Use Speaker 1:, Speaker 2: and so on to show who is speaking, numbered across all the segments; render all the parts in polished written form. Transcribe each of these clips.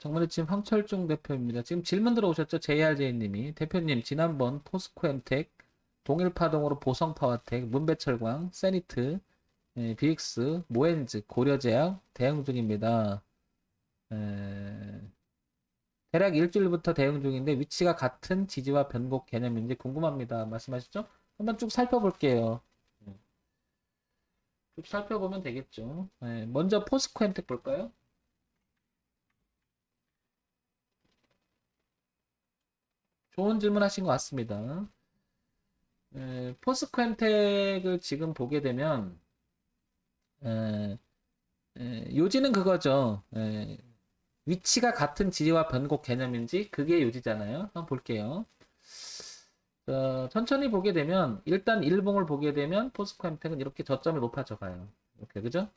Speaker 1: 정말이팀 황철중 대표입니다. 지금 질문 들어오셨죠? JRJ님이. 대표님, 지난번 포스코엠텍, 동일파동으로 보성파와텍, 문배철광, 세니트, 비익스, 모엔즈, 고려제약 대응 중입니다. 에, 대략 일주일부터 대응 중인데 위치가 같은 지지와 변곡 개념인지 궁금합니다. 말씀하시죠? 한번 쭉 살펴볼게요. 쭉 살펴보면 되겠죠. 먼저 포스코엠텍 볼까요? 좋은 질문 하신 것 같습니다. 포스코엠텍을 지금 보게 되면 에, 요지는 그거죠. 위치가 같은 지지와 변곡 개념인지 그게 요지잖아요. 한번 볼게요. 천천히 보게 되면 일단 일봉을 보게 되면 포스코엠텍은 이렇게 저점이 높아져 가요. 이렇게 그죠?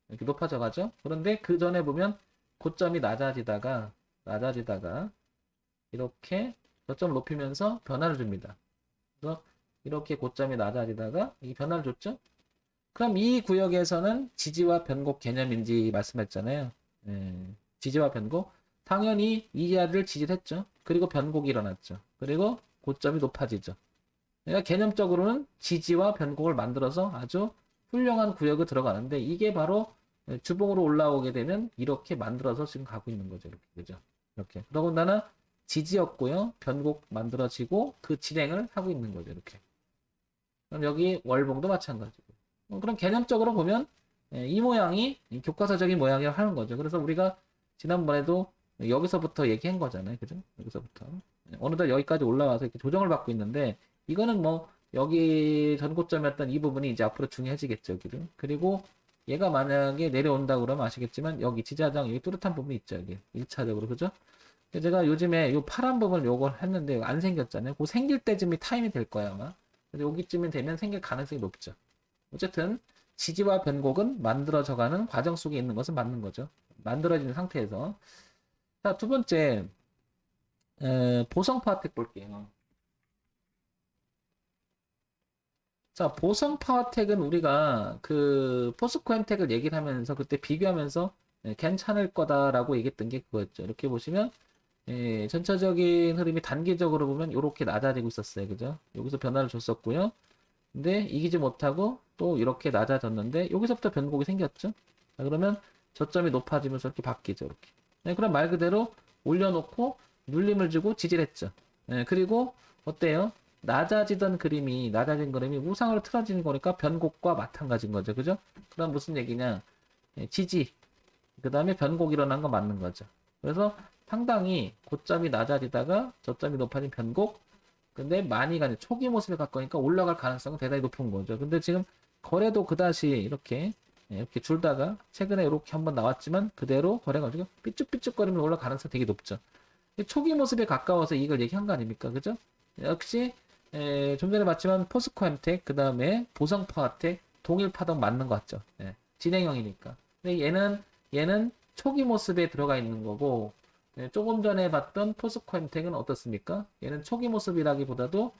Speaker 1: 이렇게 높아져 가죠. 그런데 그 전에 보면 고점이 낮아지다가 이렇게 저점을 높이면서 변화를 줍니다. 그래서 이렇게 고점이 낮아지다가 이 변화를 줬죠. 그럼 이 구역에서는 지지와 변곡 개념인지 말씀했잖아요. 지지와 변곡. 당연히 이 자리를 지지했죠. 그리고 변곡이 일어났죠. 그리고 고점이 높아지죠. 그러니까 개념적으로는 지지와 변곡을 만들어서 아주 훌륭한 구역에 들어가는데 이게 바로 주봉으로 올라오게 되면 이렇게 만들어서 지금 가고 있는 거죠. 이렇게. 그죠? 이렇게. 더군다나 지지였고요. 변곡 만들어지고 그 진행을 하고 있는 거죠. 이렇게. 그럼 여기 월봉도 마찬가지고. 그럼 개념적으로 보면 이 모양이 교과서적인 모양이라고 하는 거죠. 그래서 우리가 지난번에도 여기서부터 얘기한 거잖아요. 그죠? 여기서부터. 어느덧 여기까지 올라와서 이렇게 조정을 받고 있는데 이거는 뭐 여기 전고점이었던 이 부분이 이제 앞으로 중요해지겠죠. 여기를. 그리고 얘가 만약에 내려온다 그러면 아시겠지만 여기 지지하장 여기 뚜렷한 부분이 있죠. 여기 1차적으로. 그죠? 제가 요즘에 요 파란 부분 요걸 했는데 안 생겼잖아요. 그 생길 때쯤이 타임이 될 거야 아마. 그래서 여기쯤이 되면 생길 가능성이 높죠. 어쨌든 지지와 변곡은 만들어져가는 과정 속에 있는 것은 맞는 거죠. 만들어지는 상태에서. 자, 두 번째 보성파와텍 볼게요. 자, 보성파와텍은 우리가 그 포스코엠텍을 얘기를 하면서 그때 비교하면서 괜찮을 거다라고 얘기했던 게 그거였죠. 이렇게 보시면 전체적인 흐름이 단기적으로 보면 이렇게 낮아지고 있었어요. 그죠? 여기서 변화를 줬었고요. 근데 이기지 못하고 또 이렇게 낮아졌는데 여기서부터 변곡이 생겼죠. 자, 그러면 저점이 높아지면서 이렇게 바뀌죠. 이렇게. 그럼 말 그대로 올려놓고 눌림을 주고 지지를 했죠. 그리고 어때요? 낮아진 그림이 우상으로 틀어지는 거니까 변곡과 마찬가지인 거죠. 그죠? 그럼 무슨 얘기냐? 지지. 그 다음에 변곡이 일어난 거 맞는 거죠. 그래서 상당히 고점이 낮아지다가 저점이 높아진 변곡, 근데 많이 가는 초기 모습에 가까우니까 올라갈 가능성은 대단히 높은 거죠. 근데 지금 거래도 그다시 이렇게 줄다가 최근에 이렇게 한번 나왔지만 그대로 거래가 지금 삐쭉삐쭉거리면 올라갈 가능성이 되게 높죠. 초기 모습에 가까워서 이걸 얘기한 거 아닙니까? 그죠? 역시 좀 전에 봤지만 포스코엠텍 그 다음에 보성파와텍 동일파동 맞는 것 같죠. 진행형이니까. 근데 얘는 초기 모습에 들어가 있는 거고 조금 전에 봤던 포스코엠텍은 어떻습니까? 얘는 초기 모습이라기보다도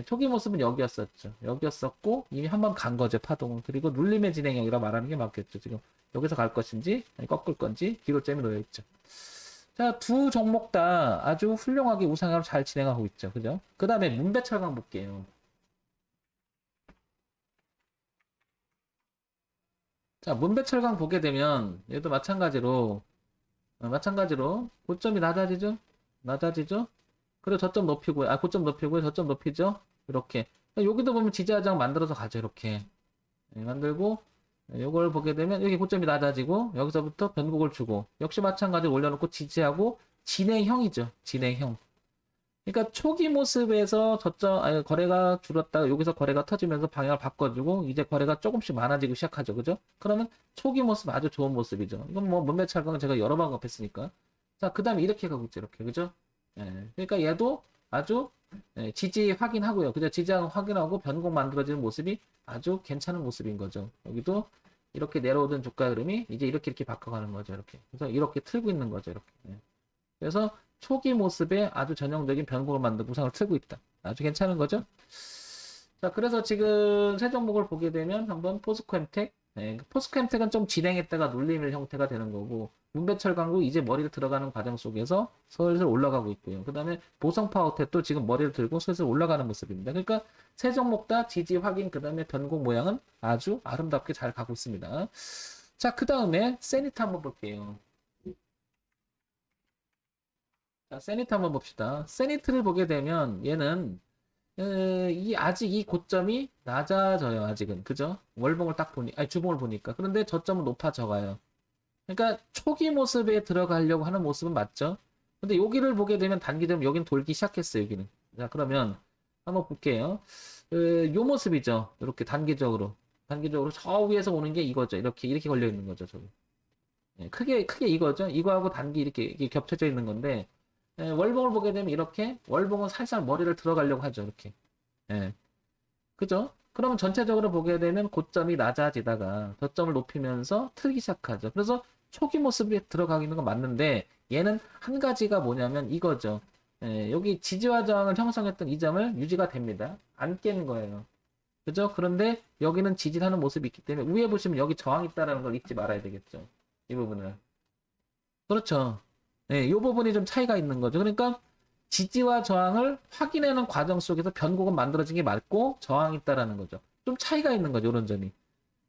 Speaker 1: 초기 모습은 여기였었죠. 여기였었고 이미 한번 간 거죠, 파동은. 그리고 눌림의 진행형이라 말하는 게 맞겠죠. 지금 여기서 갈 것인지 꺾을 건지 기로점이 놓여 있죠. 자, 두 종목 다 아주 훌륭하게 우상향으로 잘 진행하고 있죠. 그죠? 그 다음에 문배철강 볼게요. 자, 문배철강 보게 되면 얘도 마찬가지로 고점이 낮아지죠? 그리고 저점 높이고요. 고점 높이고요. 저점 높이죠? 이렇게. 여기도 보면 지지하장 만들어서 가죠. 이렇게. 만들고 요걸 보게 되면 여기 고점이 낮아지고 여기서부터 변곡을 주고 역시 마찬가지로 올려놓고 지지하고 진행형이죠. 진행형. 그러니까 초기 모습에서 거래가 줄었다가 여기서 거래가 터지면서 방향을 바꿔주고 이제 거래가 조금씩 많아지고 시작하죠. 그죠? 그러면 초기 모습 아주 좋은 모습이죠. 이건 뭐 문매찰강은 제가 여러 번 접했으니까. 자, 그 다음에 이렇게 가고 있죠. 이렇게. 그죠? 그러니까 얘도 아주 지지 확인하고요. 그죠? 지지 확인하고 변곡 만들어지는 모습이 아주 괜찮은 모습인 거죠. 여기도 이렇게 내려오던 주가 흐름이 이제 이렇게 바꿔가는 거죠. 이렇게. 그래서 이렇게 틀고 있는 거죠. 이렇게. 그래서 초기 모습에 아주 전형적인 변곡을 만든 구상을 틀고 있다. 아주 괜찮은 거죠? 자, 그래서 지금 세 종목을 보게 되면 한번 포스코엠텍 포스크햄텍은 좀 진행했다가 눌리는 형태가 되는 거고, 문배철 강국 이제 머리를 들어가는 과정 속에서 슬슬 올라가고 있고요. 그 다음에 보성 파워텍도 지금 머리를 들고 슬슬 올라가는 모습입니다. 그러니까 세 종목 다 지지 확인, 그 다음에 변곡 모양은 아주 아름답게 잘 가고 있습니다. 자, 그 다음에 세니트 한번 볼게요. 자, 세니트 한번 봅시다. 세니트를 보게 되면 얘는 아직 이 고점이 낮아져요. 아직은 그죠? 월봉을 딱 보니, 아니 주봉을 보니까. 그런데 저점은 높아져가요. 그러니까 초기 모습에 들어가려고 하는 모습은 맞죠? 근데 여기를 보게 되면 단기적으로 여기는 돌기 시작했어요. 여기는. 자, 그러면 한번 볼게요. 요 모습이죠. 이렇게 단기적으로 저 위에서 오는 게 이거죠. 이렇게 걸려 있는 거죠. 저기. 크게 이거죠. 이거하고 단기 이렇게 겹쳐져 있는 건데, 월봉을 보게 되면 이렇게 월봉은 살살 머리를 들어가려고 하죠. 이렇게. 예. 그죠? 그러면 전체적으로 보게 되면 고점이 낮아지다가 저점을 높이면서 틀기 시작하죠. 그래서 초기 모습에 들어가고 있는 건 맞는데 얘는 한 가지가 뭐냐면 이거죠. 여기 지지와 저항을 형성했던 이 점을 유지가 됩니다. 안 깨는 거예요. 그죠? 그런데 여기는 지지하는 모습이 있기 때문에 위에 보시면 여기 저항이 있다는 걸 잊지 말아야 되겠죠. 이 부분을. 그렇죠. 이 부분이 좀 차이가 있는 거죠. 그러니까 지지와 저항을 확인하는 과정 속에서 변곡은 만들어진 게 맞고 저항이 있다라는 거죠. 좀 차이가 있는 거죠. 이런 점이.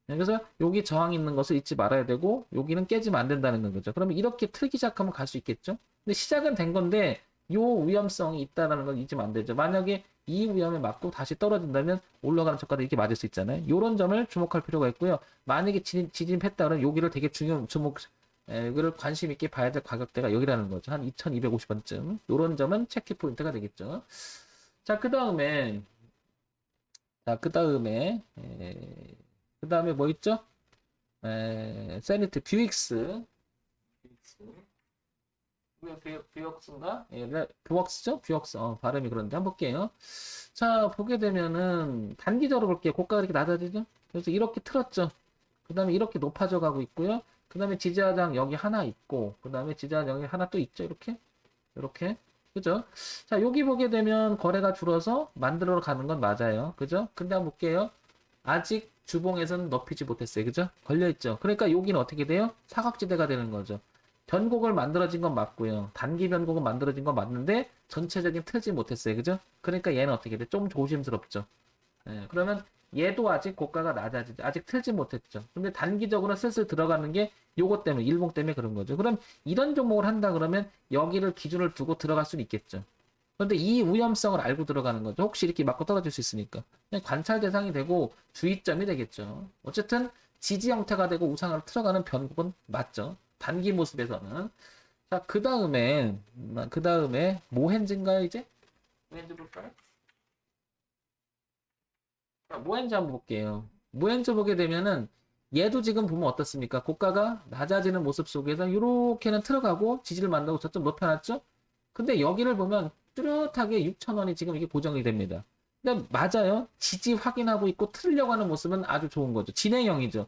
Speaker 1: 그래서 여기 저항이 있는 것을 잊지 말아야 되고 여기는 깨지면 안 된다는 거죠. 그러면 이렇게 틀기 시작하면 갈 수 있겠죠. 근데 시작은 된 건데 요 위험성이 있다라는 걸 잊으면 안 되죠. 만약에 이 위험에 맞고 다시 떨어진다면 올라가는 척과도 이렇게 맞을 수 있잖아요. 이런 점을 주목할 필요가 있고요. 만약에 지진했다 그러면 여기를 되게 여기를 관심 있게 봐야 될 가격대가 여기라는 거죠. 한 2250원쯤. 이런 점은 체크 포인트가 되겠죠. 자, 그 다음에 뭐 있죠? 세니트 뷰익스. 뷰익스인가? 뷰웍스죠? 뷰웍스. 발음이 그런데 한번 볼게요. 자, 보게 되면은 단기적으로 볼게요. 고가가 이렇게 낮아지죠? 그래서 이렇게 틀었죠. 그 다음에 이렇게 높아져 가고 있고요. 그 다음에 지지하장 여기 하나 있고, 그 다음에 지지하장 여기 하나 또 있죠. 이렇게. 그죠? 자, 여기 보게 되면 거래가 줄어서 만들어 가는 건 맞아요. 그죠? 근데 한번 볼게요. 아직 주봉에서는 높이지 못했어요. 그죠? 걸려있죠. 그러니까 여기는 어떻게 돼요? 사각지대가 되는 거죠. 변곡을 만들어진 건 맞고요. 단기 변곡은 만들어진 건 맞는데 전체적인 틀지 못했어요. 그죠? 그러니까 얘는 어떻게 돼? 좀 조심스럽죠. 그러면 얘도 아직 고가가 낮아지죠. 아직 틀지 못했죠. 근데 단기적으로 슬슬 들어가는 게 요거 때문에, 일봉 때문에 그런 거죠. 그럼 이런 종목을 한다 그러면 여기를 기준을 두고 들어갈 수는 있겠죠. 그런데 이 위험성을 알고 들어가는 거죠. 혹시 이렇게 맞고 떨어질 수 있으니까. 그냥 관찰 대상이 되고 주의점이 되겠죠. 어쨌든 지지 형태가 되고 우상으로 들어가는 변곡은 맞죠. 단기 모습에서는. 자, 그 다음에 모헨즈인가요, 이제? 모헨즈 볼까요? 모헨즈 한번 볼게요. 모헨즈 보게 되면은 얘도 지금 보면 어떻습니까? 고가가 낮아지는 모습 속에서 이렇게는 들어가고 지지를 만들고 저점 높여놨죠? 근데 여기를 보면 뚜렷하게 6,000원이 지금 이게 고정이 됩니다. 근데 맞아요. 지지 확인하고 있고 틀려고 하는 모습은 아주 좋은 거죠. 진행형이죠.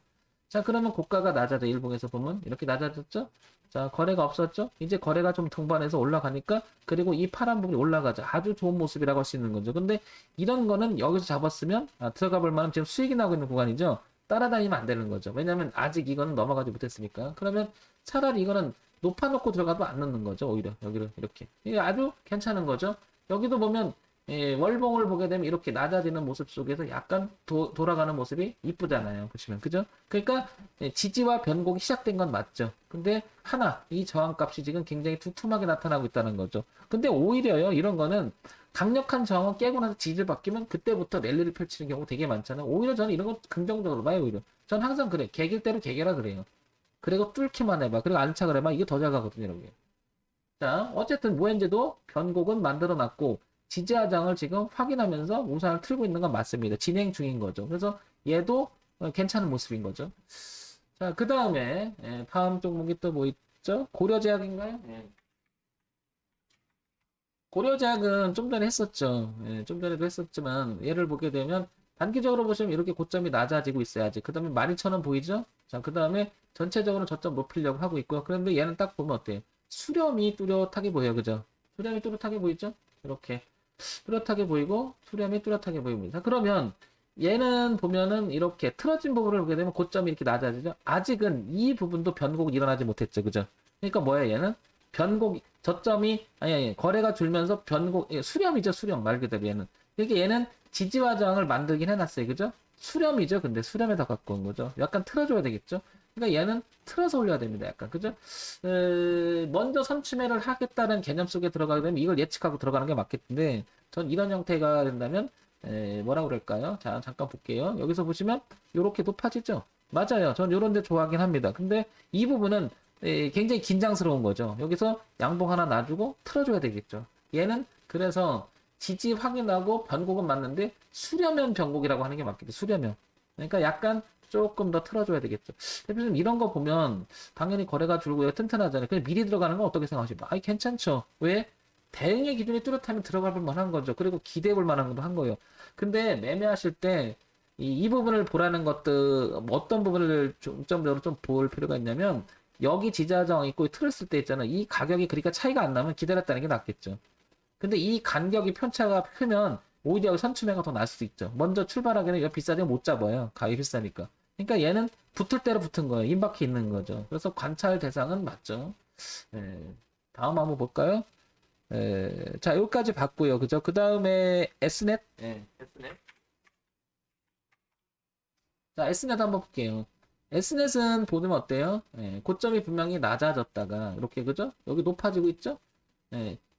Speaker 1: 자, 그러면 고가가 낮아져. 일봉에서 보면 이렇게 낮아졌죠? 자, 거래가 없었죠? 이제 거래가 좀 동반해서 올라가니까 그리고 이 파란 부분이 올라가죠. 아주 좋은 모습이라고 할 수 있는 거죠. 근데 이런 거는 여기서 잡았으면 들어가 볼 만한 지금 수익이 나고 있는 구간이죠. 따라다니면 안 되는 거죠. 왜냐하면 아직 이거는 넘어가지 못했으니까. 그러면 차라리 이거는 높아놓고 들어가도 안 넣는 거죠. 오히려 여기를 이렇게. 이게 아주 괜찮은 거죠. 여기도 보면 월봉을 보게 되면 이렇게 낮아지는 모습 속에서 약간 돌아가는 모습이 이쁘잖아요. 보시면 그죠? 그러니까 지지와 변곡이 시작된 건 맞죠. 근데 이 저항값이 지금 굉장히 두툼하게 나타나고 있다는 거죠. 근데 오히려요, 이런 거는 강력한 저항을 깨고 나서 지지를 바뀌면 그때부터 랠리를 펼치는 경우 되게 많잖아요. 오히려 저는 이런 거 긍정적으로 봐요. 오히려 저는 항상 그래. 개길 대로 개겨라 그래요. 그리고 뚫기만 해봐. 그리고 안착을 해봐. 이게 더 잘 가거든요, 여러분. 자, 어쨌든 모헨즈도 변곡은 만들어 놨고 지지하장을 지금 확인하면서 우상을 틀고 있는 건 맞습니다. 진행 중인 거죠. 그래서 얘도 괜찮은 모습인 거죠. 자, 그 다음에 다음 종목이 또 뭐 있죠? 고려제약인가요? 고려제약은 좀 전에 했었죠. 좀 전에도 했었지만 얘를 보게 되면 단기적으로 보시면 이렇게 고점이 낮아지고 있어야지. 그 다음에 12,000원 보이죠? 자, 그 다음에 전체적으로 저점 높이려고 하고 있고요. 그런데 얘는 딱 보면 어때요? 수렴이 뚜렷하게 보여요. 그죠? 수렴이 뚜렷하게 보이죠? 이렇게 뚜렷하게 보이고 수렴이 뚜렷하게 보입니다. 그러면 얘는 보면은 이렇게 틀어진 부분을 보게 되면 고점이 이렇게 낮아지죠. 아직은 이 부분도 변곡이 일어나지 못했죠. 그죠? 그러니까 뭐야, 얘는? 변곡, 저점이, 아니, 거래가 줄면서 변곡, 수렴이죠, 수렴. 말 그대로 얘는. 그러니까 얘는 지지와 저항을 만들긴 해놨어요. 그죠? 수렴이죠. 근데 수렴에 더 가까운 거죠. 약간 틀어줘야 되겠죠? 그러니까 얘는 틀어서 올려야 됩니다. 약간. 그죠? 먼저 선취매를 하겠다는 개념 속에 들어가게 되면 이걸 예측하고 들어가는 게 맞겠는데, 전 이런 형태가 된다면, 뭐라 그럴까요? 자, 잠깐 볼게요. 여기서 보시면 이렇게 높아지죠? 맞아요. 전 이런 데 좋아하긴 합니다. 근데 이 부분은 굉장히 긴장스러운 거죠. 여기서 양봉 하나 놔주고 틀어줘야 되겠죠. 얘는 그래서 지지 확인하고 변곡은 맞는데 수렴형 변곡이라고 하는 게 맞겠죠. 수렴형. 그러니까 약간 조금 더 틀어줘야 되겠죠. 대표님 이런 거 보면 당연히 거래가 줄고 튼튼하잖아요. 그냥 미리 들어가는 건 어떻게 생각하십니까? 아이 괜찮죠. 왜? 대응의 기준이 뚜렷하면 들어가 볼 만한 거죠. 그리고 기대해 볼 만한 것도 한 거예요. 근데 매매하실 때 이 부분을 보라는 것들 어떤 부분을 중점적으로 좀 볼 필요가 있냐면 여기 지지하정 있고 틀을 쓸 때 있잖아. 이 가격이 그러니까 차이가 안 나면 기다렸다는 게 낫겠죠. 근데 이 간격이 편차가 크면 오히려 선취매가 더 날 수 있죠. 먼저 출발하기는 이거 비싸지면 못 잡아요. 가격이 비싸니까. 그러니까 얘는 붙을 대로 붙은 거예요. 임박해 있는 거죠. 그래서 관찰 대상은 맞죠. 예. 다음 한번 볼까요? 자, 여기까지 봤고요. 그죠? 그 다음에 S넷. 예, S넷. 자, S넷 한번 볼게요. S넷은 보면 어때요? 고점이 분명히 낮아졌다가, 이렇게, 그죠? 여기 높아지고 있죠?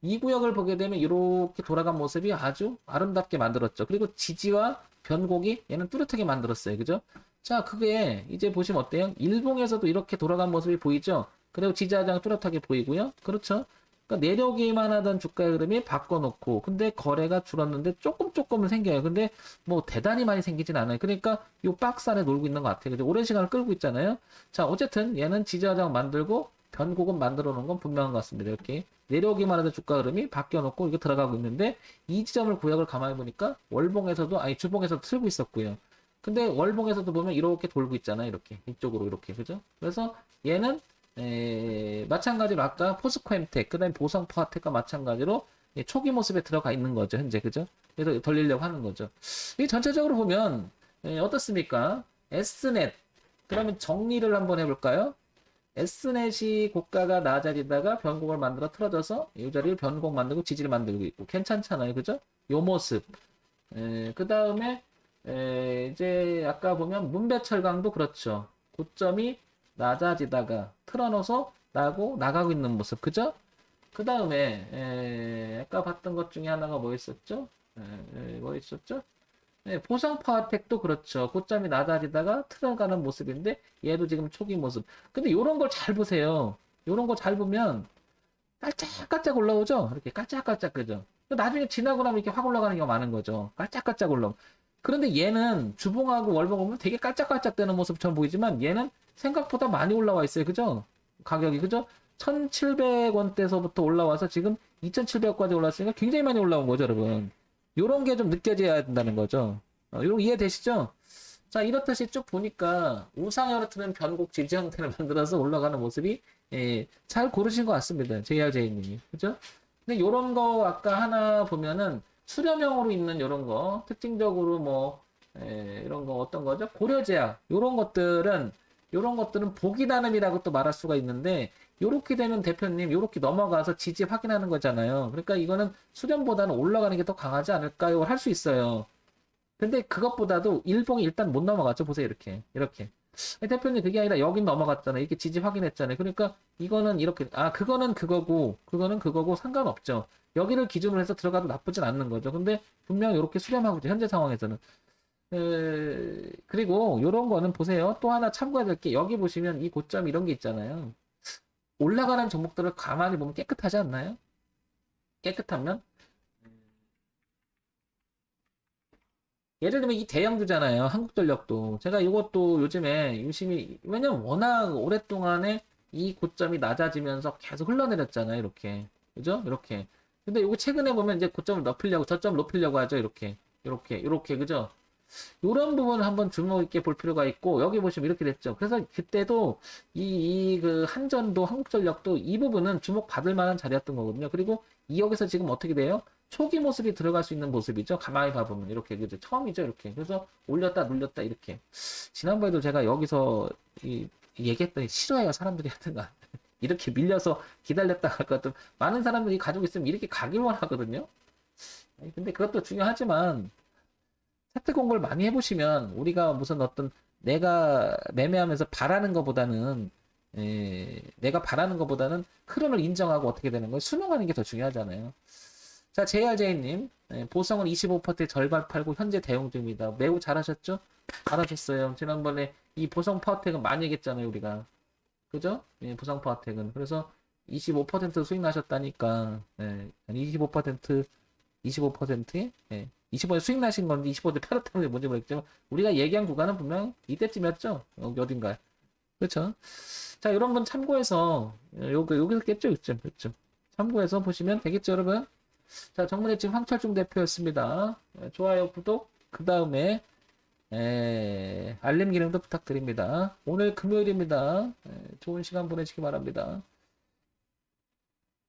Speaker 1: 이 구역을 보게 되면 이렇게 돌아간 모습이 아주 아름답게 만들었죠. 그리고 지지와 변곡이 얘는 뚜렷하게 만들었어요. 그죠? 자, 그게 이제 보시면 어때요? 일봉에서도 이렇게 돌아간 모습이 보이죠? 그리고 지지하장 뚜렷하게 보이고요. 그렇죠? 그러니까 내려오기만 하던 주가의 흐름이 바꿔놓고, 근데 거래가 줄었는데 조금은 생겨요. 근데 뭐 대단히 많이 생기진 않아요. 그러니까 이 박스 안에 놀고 있는 것 같아요. 그죠? 오랜 시간을 끌고 있잖아요. 자, 어쨌든 얘는 지지하장 만들고 변곡은 만들어 놓은 건 분명한 것 같습니다. 이렇게. 내려오기만 하던 주가 흐름이 바뀌어놓고 이게 들어가고 있는데 이 지점을 구역을 가만히 보니까 월봉에서도 아니 주봉에서도 틀고 있었고요. 근데 월봉에서도 보면 이렇게 돌고 있잖아요. 이렇게 이쪽으로 이렇게 그죠? 그래서 얘는 마찬가지로 아까 포스코엠텍 그다음에 보성파텍과 마찬가지로 초기 모습에 들어가 있는 거죠. 현재 그죠? 그래서 돌리려고 하는 거죠. 이 전체적으로 보면 어떻습니까? S넷 그러면 정리를 한번 해볼까요? S넷이 고가가 낮아지다가 변곡을 만들어 틀어져서 이 자리를 변곡 만들고 지지를 만들고 있고 괜찮잖아요. 그죠? 요 모습. 그 다음에 이제 아까 보면 문배철강도 그렇죠. 고점이 낮아지다가 틀어놓아서 나가고 있는 모습. 그죠? 그 다음에 아까 봤던 것 중에 하나가 뭐 있었죠? 뭐 있었죠? 보상파텍도 그렇죠. 고점이 낮아지다가 틀어가는 모습인데 얘도 지금 초기 모습. 근데 이런 걸 잘 보세요. 이런 거 잘 보면 깔짝깔짝 올라오죠. 이렇게 깔짝깔짝 그죠. 나중에 지나고 나면 이렇게 확 올라가는 경우가 많은 거죠. 깔짝깔짝 올라오. 그런데 얘는 주봉하고 월봉 보면 되게 깔짝깔짝 되는 모습처럼 보이지만 얘는 생각보다 많이 올라와 있어요. 그죠? 가격이 그죠? 1,700원대서부터 올라와서 지금 2,700원까지 올랐으니까 굉장히 많이 올라온 거죠, 여러분. 요런 게 좀 느껴져야 된다는 거죠. 요런 이해되시죠? 자, 이렇듯이 쭉 보니까 우상향으로는 변곡 지지 형태를 만들어서 올라가는 모습이 잘 고르신 것 같습니다. JRJ님이. 그죠? 근데 요런 거 아까 하나 보면은 수렴형으로 있는 요런 거 특징적으로 뭐 이런 거 어떤 거죠? 고려제약 요런 것들은 보기 나눔이라고 또 말할 수가 있는데 요렇게 되면 대표님 요렇게 넘어가서 지지 확인하는 거잖아요. 그러니까 이거는 수렴보다는 올라가는 게 더 강하지 않을까요? 할 수 있어요. 근데 그것보다도 일봉이 일단 못 넘어갔죠. 보세요. 이렇게. 대표님 그게 아니라 여긴 넘어갔잖아요. 이렇게 지지 확인했잖아요. 그러니까 이거는 이렇게 그거는 그거고 상관없죠. 여기를 기준으로 해서 들어가도 나쁘진 않는 거죠. 근데 분명 이렇게 수렴하고 있죠. 현재 상황에서는. 그리고 이런 거는 보세요. 또 하나 참고해야 될 게 여기 보시면 이 고점 이런 게 있잖아요. 올라가는 종목들을 가만히 보면 깨끗하지 않나요? 깨끗하면? 예를 들면 이 대형주잖아요. 한국전력도. 제가 이것도 요즘에 유심히, 왜냐면 워낙 오랫동안에 이 고점이 낮아지면서 계속 흘러내렸잖아요. 이렇게. 그죠? 이렇게. 근데 이거 최근에 보면 이제 고점을 높이려고, 저점을 높이려고 하죠. 이렇게. 그죠? 이런 부분을 한번 주목 있게 볼 필요가 있고, 여기 보시면 이렇게 됐죠. 그래서 그때도 그 한전도 한국전력도 이 부분은 주목 받을 만한 자리였던 거거든요. 그리고 2억에서 지금 어떻게 돼요? 초기 모습이 들어갈 수 있는 모습이죠. 가만히 봐보면 이렇게 그죠? 처음이죠, 이렇게. 그래서 올렸다 눌렸다 이렇게. 지난번에도 제가 여기서 얘기했더니 싫어해요, 사람들이 하여튼간. 이렇게 밀려서 기다렸다 갈 것 같은 많은 사람들이 가지고 있으면 이렇게 가기만 하거든요. 근데 그것도 중요하지만 차트 공부를 많이 해보시면 우리가 무슨 어떤 내가 매매하면서 바라는 것보다는 내가 바라는 것보다는 흐름을 인정하고 어떻게 되는 거예요? 수능하는 게 더 중요하잖아요. 자, JRJ님, 보성은 25% 절반 팔고 현재 대응 중입니다. 매우 잘하셨죠? 잘하셨어요. 지난번에 이 보성 파워텍은 많이 얘기했잖아요, 우리가. 그죠? 보성 파워텍은. 그래서 25% 수익 나셨다니까, 25%에, 25% 수익 나신 건지 25% 팔았다는 게 뭔지 모르겠지만, 우리가 얘기한 구간은 분명 이때쯤이었죠? 여기 어딘가에. 그렇죠? 자, 이런 건 참고해서, 여기서 깼죠? 이쯤. 참고해서 보시면 되겠죠, 여러분? 자, 정문의 지금 황철중 대표였습니다. 좋아요, 구독, 그 다음에 알림 기능도 부탁드립니다. 오늘 금요일입니다. 좋은 시간 보내시기 바랍니다.